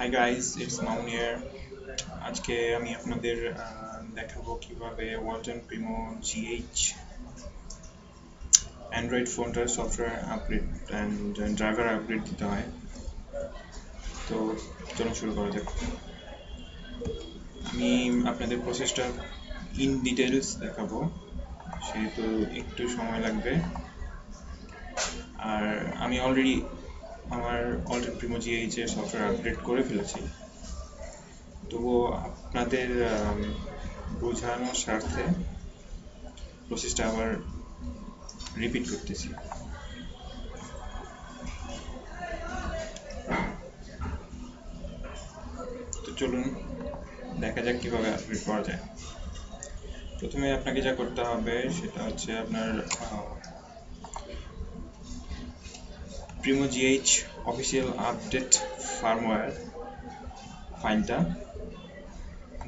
High guys, it's মাউন here. আজকে আমি আপনাদের দেখাবো কিভাবে ওয়ালটন প্রিমো জিএইচ অ্যান্ড্রয়েড ফোনটার software upgrade and driver upgrade দিতে হয়। তো চলুন শুরু করা যাক। আমি আপনাদের প্রসেসটা ইন ডিটেলস দেখাবো, সেহেতু একটু সময় লাগবে। আর আমি অলরেডি আমার ওয়ালটন প্রিমো জিএইচ এর সফটওয়্যার আপগ্রেড করে ফেলেছি, তবুও আপনাদের বোঝানোর স্বার্থে প্রসেসটা আবার রিপিট করতেছি। তো চলুন দেখা যাক কিভাবে আপগ্রেড করা যায়। প্রথমে আপনাকে যা করতে হবে সেটা হচ্ছে আপনার Primo GH official update firmware ফাইলটা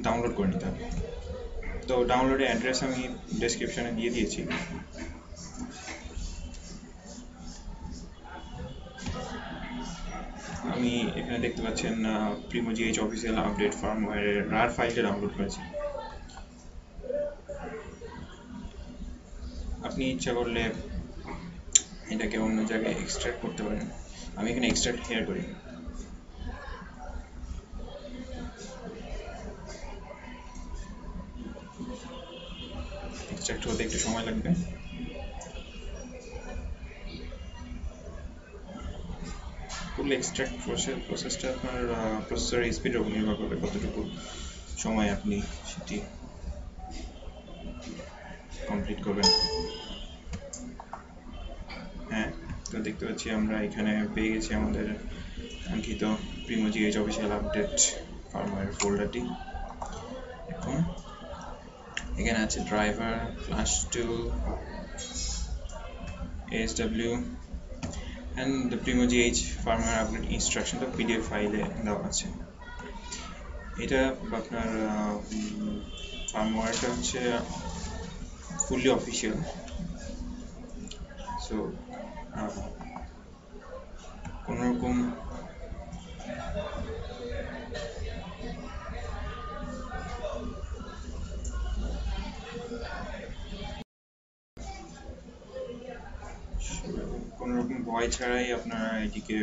ডাউনলোড করে নিতে হবে। তো ডাউনলোডের অ্যাড্রেস আমি ডেসক্রিপশনে দিয়ে দিয়েছি। আমি এখানে দেখতে পাচ্ছেন প্রিমো জিএইচ অফিসিয়াল আপডেট ফার্মওয়্যারের রার ফাইলটা ডাউনলোড করেছি। আপনি ইচ্ছা করলে এটাকে অন্য জায়গায় এক্সট্রাক্ট করতে পারেন। আমি এখানে এক্সট্রাক্ট হেয়ার করি। এক্সট্রাক্ট হতে একটু সময় লাগবে। ফুল এক্সট্রাক্ট প্রসেসটা আপনার প্রসেসরের স্পিডের উপর নির্ভর করবে, কতটুকু সময় আপনি সেটি কমপ্লিট করবেন। হ্যাঁ, তো দেখতে পাচ্ছি আমরা এখানে পেয়ে গেছি আমাদের কাঙ্ক্ষিত Primo GH official update firmware ফোল্ডারটি। এখন এখানে আছে driver, flash tool, ASW and the Primo GH firmware upgrade instruction তো PDF ফাইলে দেওয়া আছে। এটা আপনার ফার্মওয়্যারটা হচ্ছে ফুললি অফিসিয়াল, সো কোনোরকম ভয় ছাড়াই আপনারা এটিকে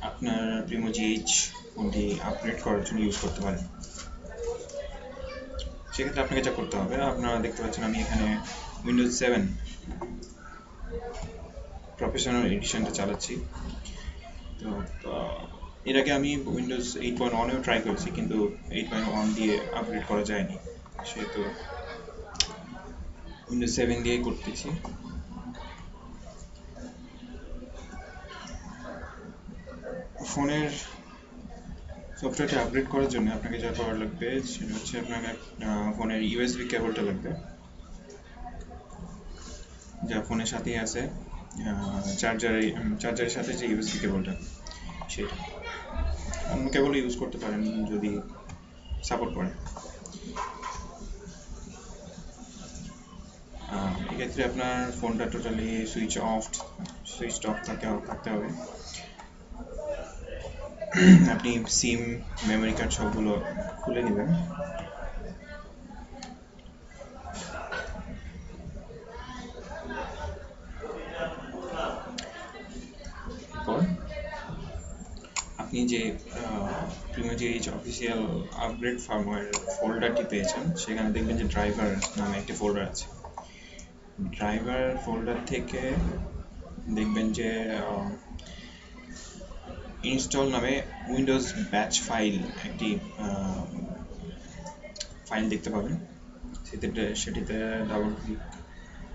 আপনার প্রিমো জিএইচ ফোনটি আপগ্রেড করার জন্য ইউজ করতে পারেন। সেক্ষেত্রে আপনাকে যা করতে হবে, আপনারা দেখতে পাচ্ছেন আমি এখানে উইন্ডোজ 7 প্রফেশনাল এডিশনটা চালাচ্ছি। তো এর আগে আমি উইন্ডোজ 8.1-এও ট্রাই করেছি, কিন্তু 8.1 দিয়ে আপগ্রেড করা যায়নি, সেহেতু উইন্ডোজ 7 দিয়েই করতেছি। ফোনের সফটওয়্যারটি আপগ্রেড করার জন্য আপনাকে যা করা লাগবে সেটা হচ্ছে আপনাকে ফোনের ইউএসবি কেবলটা লাগবে, যা ফোনের সাথেই আছে। চার্জারের সাথে যে ইউএসবি কেবলটা, সেটা অন্য কেবল ইউজ করতে পারেন যদি সাপোর্ট করে। এক্ষেত্রে আপনার ফোনটা টোটালি সুইচ অফ থাকতে হবে। আপনি সিম, মেমোরি কার্ড সবগুলো খুলে নেবেন। এরপর আপনি যে Primo GH official upgrade firmware ফোল্ডারটি পেয়েছেন, সেখানে দেখবেন যে ড্রাইভার নামে একটি ফোল্ডার আছে। ড্রাইভার ফোল্ডার থেকে দেখবেন যে ইনস্টল নামে উইন্ডোজ ব্যাচ ফাইল একটি ফাইল দেখতে পাবেন। সেটিতে ডাবল ক্লিক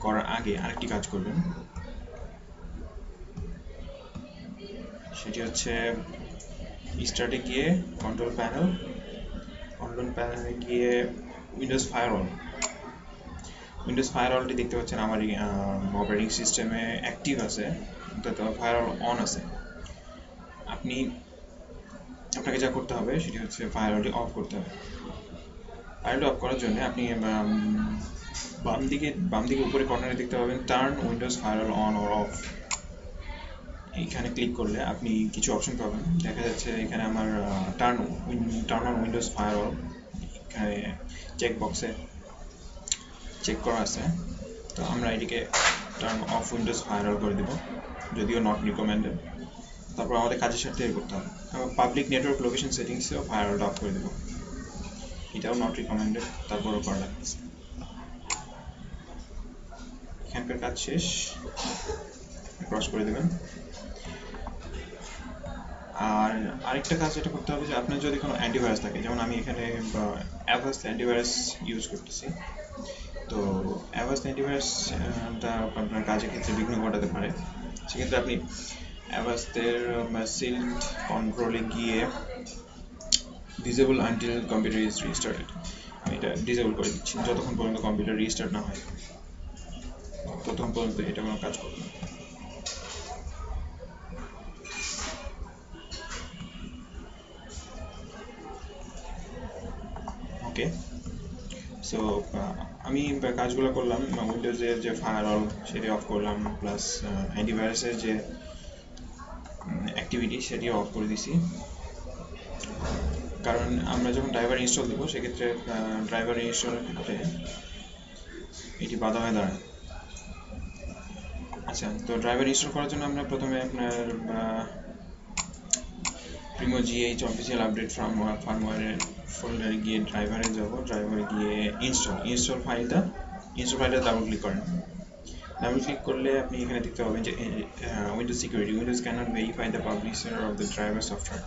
করার আগে আরেকটি কাজ করবেন, সেটি হচ্ছে স্টার্টে গিয়ে কন্ট্রোল প্যানেলে গিয়ে উইন্ডোজ ফায়ারওয়ালটি দেখতে পাচ্ছেন আমার অপারেটিং সিস্টেমে অ্যাক্টিভ আছে, অর্থাৎ ফায়ারওয়াল অন আছে। আপনাকে যা করতে হবে সেটি হচ্ছে ফায়ারওয়ালটি অফ করতে হবে। ফায়ারওয়ালটি অফ করার জন্য আপনি বাম দিকে উপরে কর্নারে দেখতে পাবেন turn Windows firewall on or of. এইখানে ক্লিক করলে আপনি কিছু অপশন পাবেন। দেখা যাচ্ছে এখানে আমার টার্ন অন উইন্ডোজ ফায়ারওয়াল এখানে চেক বক্সে চেক করা আছে। তো আমরা এটিকে টার্ন অফ উইন্ডোজ ফায়ারওয়াল করে দেব, যদিও নট রিকমেন্ডেড। তারপর আমাদের কাজের সাথে করতে হবে। পাবলিক নেটওয়ার্ক লোকেশন সেটিংসেও ফায়ারওয়ালটা অফ করে দেব, এটাও নট রিকমেন্ডেড, তারপরও করা লাগছে। এখানকার কাজ শেষ, ক্রস করে দেবেন। আর আরেকটা কাজ যেটা করতে হবে যে আপনার যদি কোনো অ্যান্টিভাইরাস থাকে, যেমন আমি এখানে অ্যাভাস্ট অ্যান্টিভাইরাস ইউজ করতেছি। তো অ্যাভাস্ট অ্যান্টিভাইরাসটা আপনার কাজের ক্ষেত্রে বিঘ্ন ঘটাতে পারে। সেক্ষেত্রে আপনি অ্যাভাস্টের সিল্ড কন্ট্রোলে গিয়ে ডিসেবল আনটিল কম্পিউটার ইজ রিস্টার্টেড, আমি এটা ডিসেবল করে দিচ্ছি। যতক্ষণ পর্যন্ত কম্পিউটার রিস্টার্ট না হয় ততক্ষণ পর্যন্ত এটা কোনো কাজ করবে না। ওকে, সো আমি কাজগুলো করলাম। উইন্ডোজের যে ফায়ারওয়াল সেটি অফ করলাম, প্লাস অ্যান্টিভাইরাসের যে অ্যাক্টিভিটি সেটিও অফ করে দিছি। কারণ আমরা যখন ড্রাইভার ইনস্টল দেবো সেক্ষেত্রে ড্রাইভার ইনস্টলের ক্ষেত্রে এটি বাধা হয়ে দাঁড়ায়। আচ্ছা, তো ড্রাইভার ইনস্টল করার জন্য আমরা প্রথমে আপনার প্রিমো জিএইচ অফিসিয়াল আপডেট ফার্মওয়্যারের ফোল্ডারে গিয়ে ড্রাইভারে যাব, ড্রাইভারে গিয়ে ইনস্টল ফাইলটা ডাবল ক্লিক করেন। ডাবল ক্লিক করলে আপনি এখানে দেখতে পাবেন যে Windows security, Windows can't verify the publisher of the driver software,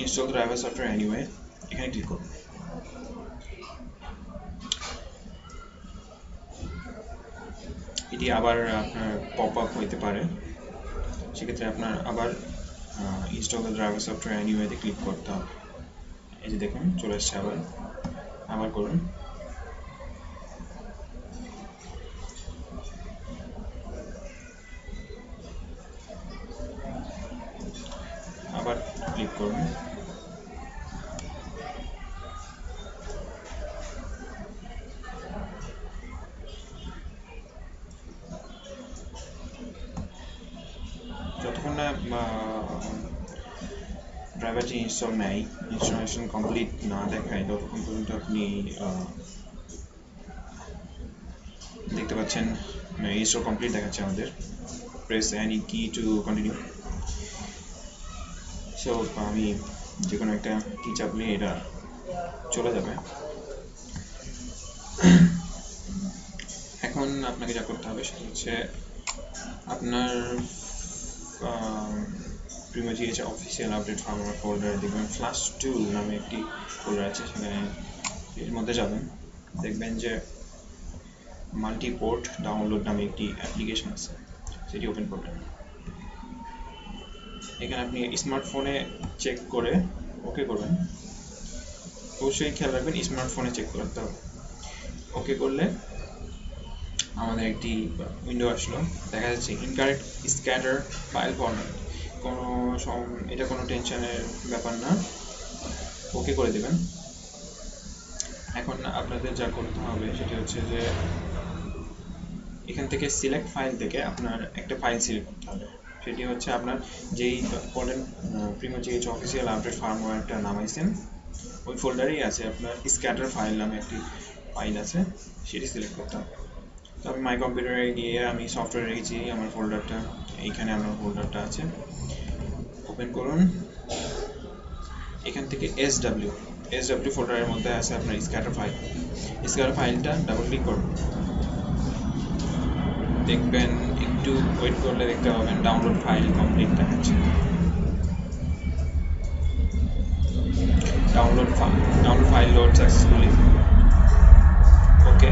install driver software anyway, এখানে ক্লিক করুন। এটি আবার আপনার পপ আপ হইতে পারে, সেক্ষেত্রে আপনার আবার ইনস্টল দ্য ড্রাইভার সফটওয়্যার এনিওয়েতে ক্লিক করতে হবে। এই যে দেখুন চলে আসছে, আবার করুন। আবার ক্লিক করুন। যতক্ষণ না ড্রাইভারটি ইনস্টলেশন কমপ্লিট না দেখায় ততক্ষণ পর্যন্ত আপনি দেখতে পাচ্ছেন ইনস্টল কমপ্লিট দেখাচ্ছে আমাদের। প্রেস এনি কি টু কন্টিনিউ। সো আমি যে কোনো একটা কি চাপলে এটা চলে যাবে। এখন আপনাকে যা করতে হবে সেটা হচ্ছে আপনার Primo GH official update firmware ফোল্ডারে দেখবেন ফ্ল্যাশ টুল নামে একটি ফোল্ডার আছে, সেখানে এর মধ্যে যাবেন, দেখবেন যে মাল্টিপোর্ট ডাউনলোড নামে একটি অ্যাপ্লিকেশন আছে, সেটি ওপেন করবেন। এখানে আপনি স্মার্টফোনে চেক করে ওকে করবেন। অবশ্যই খেয়াল রাখবেন স্মার্টফোনে চেক করতে হবে। ওকে করলে আমাদের একটি উইন্ডো আসলো, দেখা যাচ্ছে ইনকারেক্ট স্ক্যাটার ফাইল ফরম্যাট। এটা কোনো টেনশনের ব্যাপার না, ওকে করে দেবেন। এখন আপনাদের যা করতে হবে সেটি হচ্ছে যে এখান থেকে সিলেক্ট ফাইল থেকে আপনার একটা ফাইল সিলেক্ট করতে হবে। সেটি হচ্ছে আপনার যেই বলেন প্রিমো জিএইচ অফিসিয়াল আপডেট ফার্মওয়্যারটা নামাইছেন ওই ফোল্ডারেই আছে আপনার স্ক্যাটার ফাইল নামে একটি ফাইল আছে, সেটি সিলেক্ট করতে হবে। তো আমি মাই কম্পিউটারে গিয়ে আমি সফটওয়্যার রেখেছি আমার ফোল্ডারটা, এইখানে আমার ফোল্ডারটা আছে, ওপেন করুন। এখান থেকে এসডব্লিউ ফোল্ডারের মধ্যে আছে আপনার স্ক্যাটার ফাইলটা ডাবল ক্লিক করুন। দেখবেন একটু ওয়েট করলে দেখতে পাবেন ডাউনলোড ফাইল কমপ্লিট দেখাচ্ছে। Download file load successfully. Okay,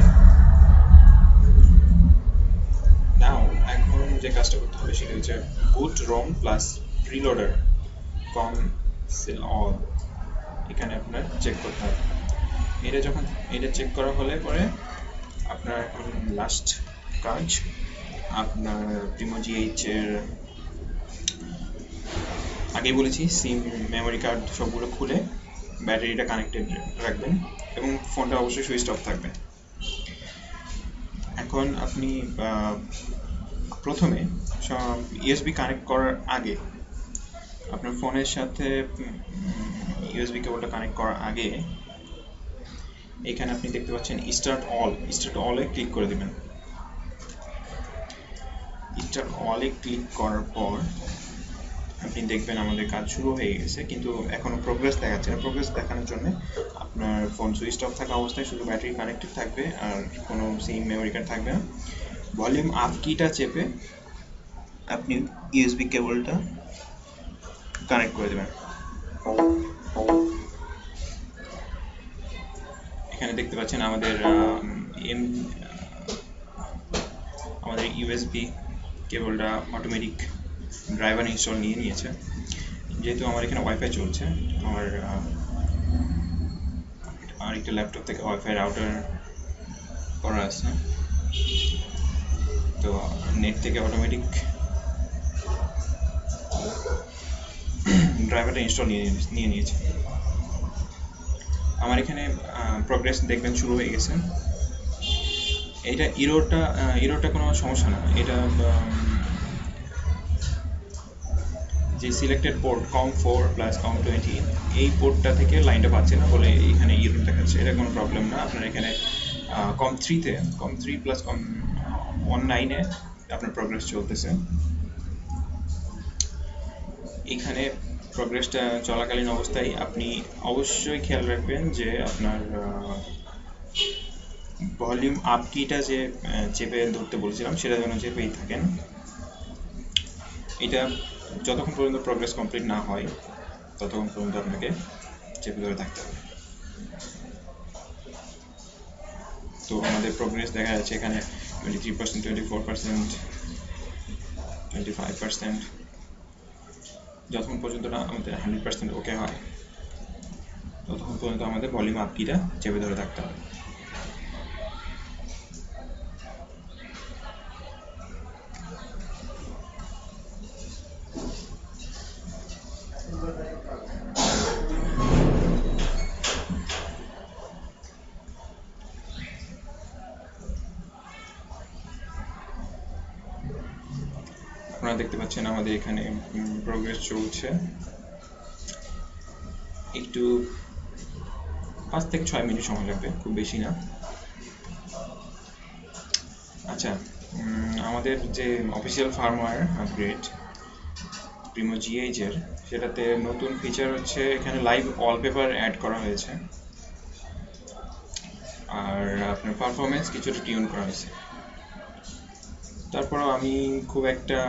now এখন যে কাজটা করতে হবে সেটা হচ্ছে boot ROM plus preloader console all, এখানে আপনার চেক করতে হবে। এটা চেক করা হলে পরে আপনার এখন লাস্ট কাজ আপনার প্রিমো জিএইচ এর আগেই বলেছি সিম মেমোরি কার্ড সবগুলো খুলে ব্যাটারিটা কানেক্টেড রাখবেন এবং ফোনটা অবশ্যই সুইচ অফ থাকবে। এখন আপনি প্রথমে ইউএসবি কানেক্ট করার আগে, আপনার ফোনের সাথে ইউএসবি কেবলটা কানেক্ট করার আগে এখানে আপনি দেখতে পাচ্ছেন স্টার্ট অলে ক্লিক করে দেবেন। স্টার্ট অলে ক্লিক করার পর আপনি দেখবেন আমাদের কাজ শুরু হয়ে গেছে, কিন্তু এখনো প্রোগ্রেস দেখাচ্ছে না। প্রোগ্রেস দেখানোর জন্য আপনার ফোন সুইচ অফ থাকা অবস্থায় শুধু ব্যাটারি কানেক্টেড থাকবে আর কোনো সিম মেমোরি কার্ড থাকবে না। ভলিউম আপ কিটা চেপে আপনি ইউএসবি কেবলটা কানেক্ট করে দেবেন। এখানে দেখতে পাচ্ছেন আমাদের ইউএসবি কেবলটা অটোমেটিক ড্রাইভার ইনস্টল নিয়ে নিয়েছে। যেহেতু আমার এখানে ওয়াইফাই চলছে, আমার আরেকটা ল্যাপটপ থেকে ওয়াইফাই রাউটার করা আছে, তো নেট থেকে অটোমেটিক ড্রাইভারটা ইনস্টল নিয়ে নিয়েছে। আমার এখানে প্রোগ্রেস দেখবেন শুরু হয়ে গেছে। এইটা ইরোরটা কোনো সমস্যা না, এটা যে সিলেক্টেড পোর্ট COM4+COM20 এই পোর্টটা থেকে লাইনটা পাচ্ছে না বলে এখানে ইরর দেখাচ্ছে। এটা কোনো প্রবলেম না। আপনার এখানে COM3+COM19-এ আপনার প্রোগ্রেস চলতেছে। এখানে প্রোগ্রেসটা চলাকালীন অবস্থায় আপনি অবশ্যই খেয়াল রাখবেন যে আপনার ভলিউম আপ কিটা যে চেপে ধরতে বলেছিলাম সেটা যেন চেপেই থাকেন। এটা যতক্ষণ পর্যন্ত প্রোগ্রেস কমপ্লিট না হয় ততক্ষণ পর্যন্ত আপনাকে চেপে ধরে থাকতে হবে। তো আমাদের প্রোগ্রেস দেখা যাচ্ছে এখানে 23%, 24%, 25%। যতক্ষণ পর্যন্ত না আমাদের 100% ওকে হয় ততক্ষণ পর্যন্ত আমাদের ভলিউম আপ কিটা চেপে ধরে থাকতে হবে। আপনারা দেখতে পাচ্ছেন আমাদের এখানে প্রোগ্রেস চলছে। একটু 5 থেকে 6 মিনিট সময় লাগবে, খুব বেশি না। আচ্ছা, আমাদের যে অফিসিয়াল ফার্মওয়্যার আপগ্রেড প্রিমো GH-এর, সেটাতে নতুন ফিচার হচ্ছে এখানে লাইভ ওয়ালপেপার অ্যাড করা হয়েছে, আর আপনার পারফরমেন্স কিছুটা টিউন করা হয়েছে। তারপরেও আমি খুব একটা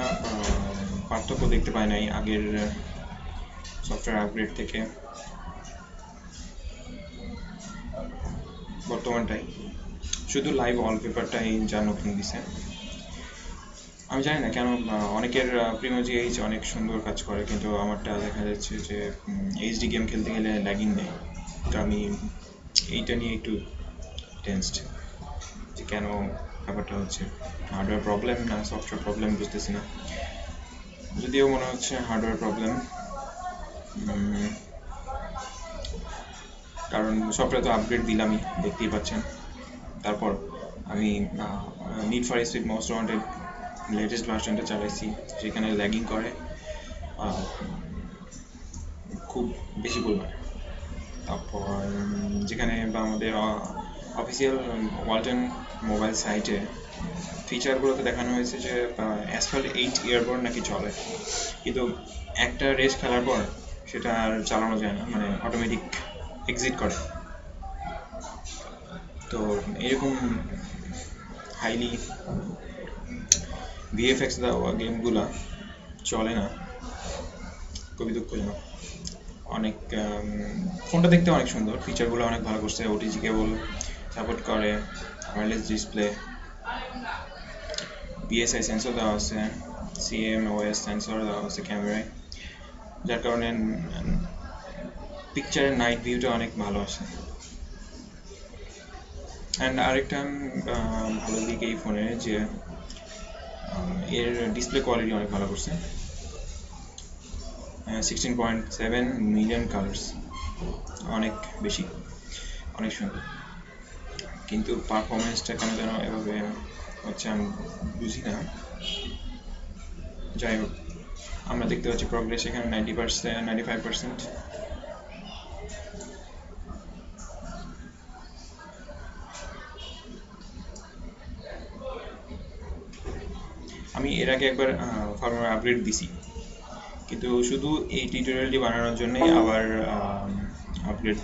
পার্থক্য দেখতে পাই নাই আগের সফটওয়্যার আপগ্রেড থেকে বর্তমানটাই। শুধু লাইভ ওয়ালপেপারটাই যা নতুন দিছে। আমি জানি না কেন অনেকের প্রিমো GH অনেক সুন্দর কাজ করে, কিন্তু আমারটা দেখা যাচ্ছে যে HD গেম খেলতে গেলে ল্যাগিং নেই। তো আমি এইটা নিয়ে একটু টেনসড যে কেন ব্যাপারটা হচ্ছে। হার্ডওয়্যার প্রবলেম না সফটওয়্যার প্রবলেম বুঝতেছি না, যদিও মনে হচ্ছে হার্ডওয়্যার প্রবলেম, কারণ সফটওয়্যার তো আপগ্রেড দিলামই, দেখতেই পাচ্ছেন। তারপর আমি Need for Speed Most Wanted latest ভার্সনটা চালাইছি, সেখানে ল্যাগিং করে খুব বেশি পরিমাণে। তারপর যেখানে আমাদের অফিসিয়াল ওয়ালটন মোবাইল সাইটে ফিচারগুলোতে দেখানো হয়েছে যে অ্যাসফল্ট 8 ইয়ারবোর্ড নাকি চলে, কিন্তু একটা রেস খেলার পর সেটা আর চালানো যায় না, মানে অটোমেটিক এক্সিট করে। তো এরকম হাইলি VFX দেওয়া গেমগুলা চলে না, খুবই দুঃখজনক। অনেক ফোনটা দেখতে অনেক সুন্দর, ফিচারগুলো অনেক ভালো করছে। OTG কেবল সাপোর্ট করে, ওয়্যারলেস ডিসপ্লে, BSI সেন্সর দেওয়া আছে, CMOS সেন্সর দেওয়া আছে ক্যামেরায়, যার কারণে পিকচারের নাইট ভিউটা অনেক ভালো আসে। অ্যান্ড আরেকটা ভালো দিক এই ফোনের যে এর ডিসপ্লে কোয়ালিটি অনেক ভালো করছে। 16.7 মিলিয়ন কালার্স, অনেক বেশি, অনেক সুন্দর। কিন্তু পারফরমেন্সটা কেন যেন এভাবে হচ্ছে আমি বুঝি না। যাই হোক, আমরা দেখতে পাচ্ছি প্রগ্রেস এখানে 90%, 95%। আমি এর আগে একবার ফার্মার আপগ্রেড দিছি, কিন্তু শুধু এই টিউটোরিয়ালটি বানানোর জন্যই আবার আপগ্রেড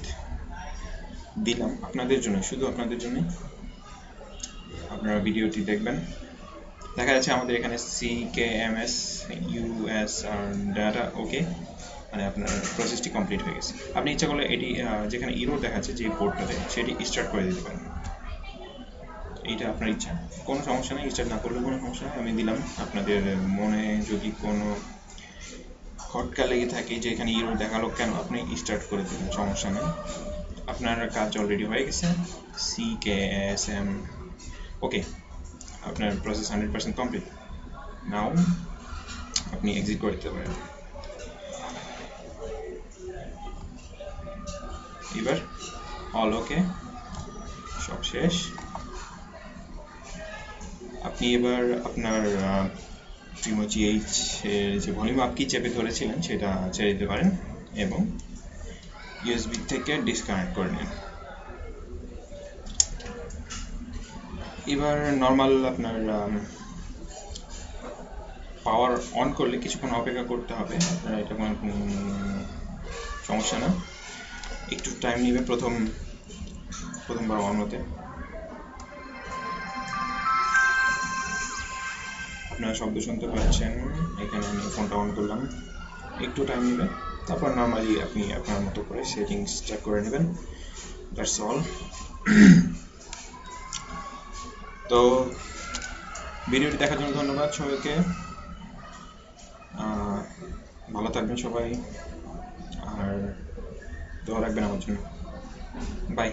দিলাম আপনাদের জন্য, শুধু আপনাদের জন্য। আপনারা ভিডিওটি দেখবেন। দেখা যাচ্ছে আমাদের এখানে CKMS US আর ডাটা ওকে, মানে আপনার প্রসেসটি কমপ্লিট হয়ে গেছে। আপনি ইচ্ছা করলে এটি যেখানে ইরোর দেখাচ্ছে যে পোর্টটাতে, সেটি স্টার্ট করে দিতে পারেন। এইটা আপনার ইচ্ছা, কোনো সমস্যা নেই, স্টার্ট না করলেও কোনো সমস্যা নেই। আমি দিলাম। আপনাদের মনে যদি কোনো খটকা লেগে থাকে যে এখানে ইরোর দেখালো কেন, আপনি স্টার্ট করে দিবেন, সমস্যা নেই। আপনার কাজ অলরেডি হয়ে গেছে। CKSM ওকে, আপনার প্রসেস 100% কমপ্লিট। নাও আপনি এক্সিট করে দিতে পারেন। এবার অল ওকে, সব শেষ। আপনি এবার আপনার প্রিমো GH এর যে ভলিউম আপ কি চেপে ধরেছিলেন সেটা ছেড়ে দিতে পারেন এবং USB থেকে ডিসকানেক্ট করে নিন। এবার নর্মাল আপনার পাওয়ার অন করলে কিছুক্ষণ অপেক্ষা করতে হবে, আপনার এটা কোনো সমস্যা না, একটু টাইম নেবে প্রথমবার অন হতে। আপনারা শব্দ শুনতে পাচ্ছেন, এখানে আমি ফোনটা অন করলাম, একটু টাইম নেবে, তারপর নর্মালি আপনি আপনার মতো করে সেটিংস চেক করে নেবেন। That's all. তো ভিডিওটি দেখার জন্য ধন্যবাদ সবাইকে। ভালো থাকবেন সবাই, আর দোয়া রাখবেন আমার জন্য। বাই।